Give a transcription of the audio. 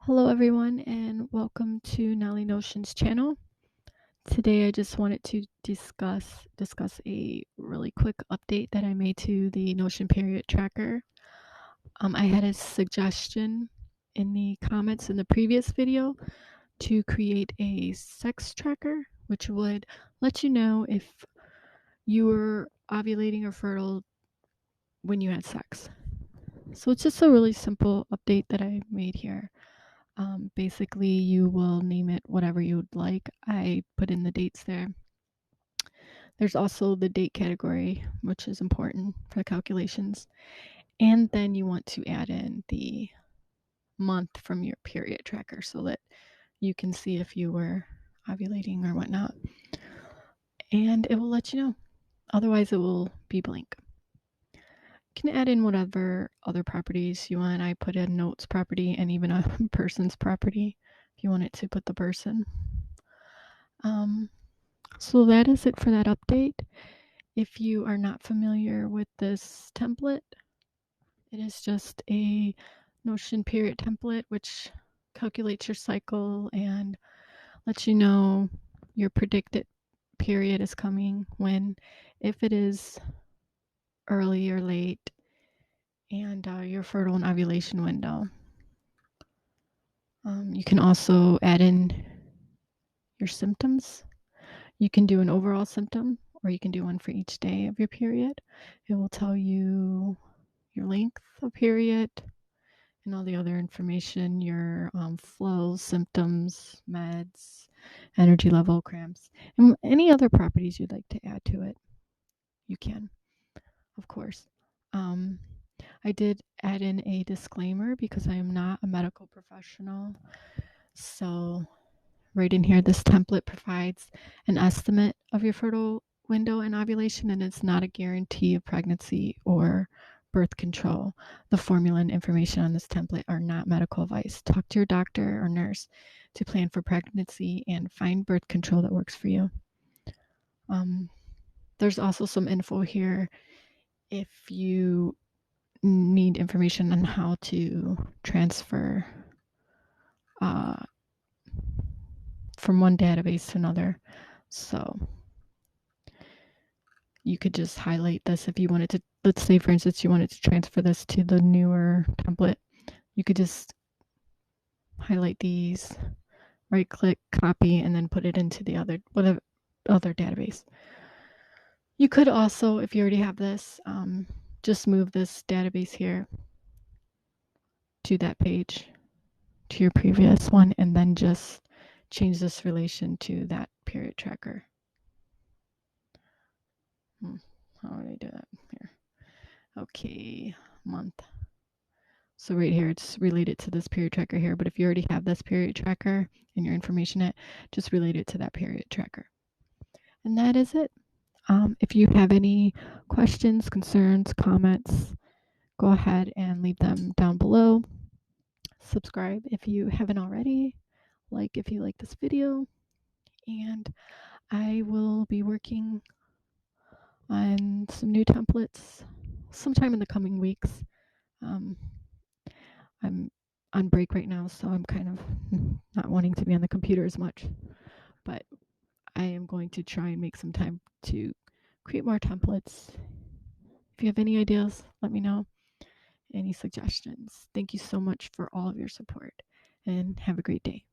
Hello everyone and welcome to Nelly Notions channel. Today I just wanted to discuss a really quick update that I made to the Notion period tracker. I had a suggestion in the comments in the previous video to create a sex tracker, which would let you know if you were ovulating or fertile when you had sex. So it's just a really simple update that I made here. Basically, you will name it whatever you would like. I put in the dates there. There's also the date category, which is important for the calculations. And then you want to add in the month from your period tracker so that you can see if you were ovulating or whatnot. And it will let you know. Otherwise, it will be blank. You can add in whatever other properties you want. I put in notes property and even a person's property if you wanted to put the person. So that is it for that update. If you are not familiar with this template, it is just a Notion period template which calculates your cycle and lets you know your predicted period is coming, when, if it is early or late, and your fertile and ovulation window. You can also add in your symptoms. You can do an overall symptom, or you can do one for each day of your period. It will tell you your length of period and all the other information, your flow, symptoms, meds, energy level, cramps, and any other properties you'd like to add to it. You can, of course. I did add in a disclaimer because I am not a medical professional. So right in here, this template provides an estimate of your fertile window and ovulation, and it's not a guarantee of pregnancy or birth control. The formula and information on this template are not medical advice. Talk to your doctor or nurse to plan for pregnancy and find birth control that works for you. There's also some info here if you need information on how to transfer from one database to another. So you could just highlight this if you wanted to. Let's say, for instance, you wanted to transfer this to the newer template. You could just highlight these, right click, copy, and then put it into the other database. You could also, if you already have this, just move this database here to that page, to your previous one, and then just change this relation to that period tracker. How would I do that here? Okay, month. So right here, it's related to this period tracker here. But if you already have this period tracker and your information in it, just relate it to that period tracker. And that is it. If you have any questions, concerns, comments, go ahead and leave them down below. Subscribe if you haven't already. Like if you like this video. And I will be working on some new templates sometime in the coming weeks. I'm on break right now, so I'm kind of not wanting to be on the computer as much. But I am going to try and make some time to create more templates. If you have any ideas, let me know. Any suggestions. Thank you so much for all of your support, and have a great day.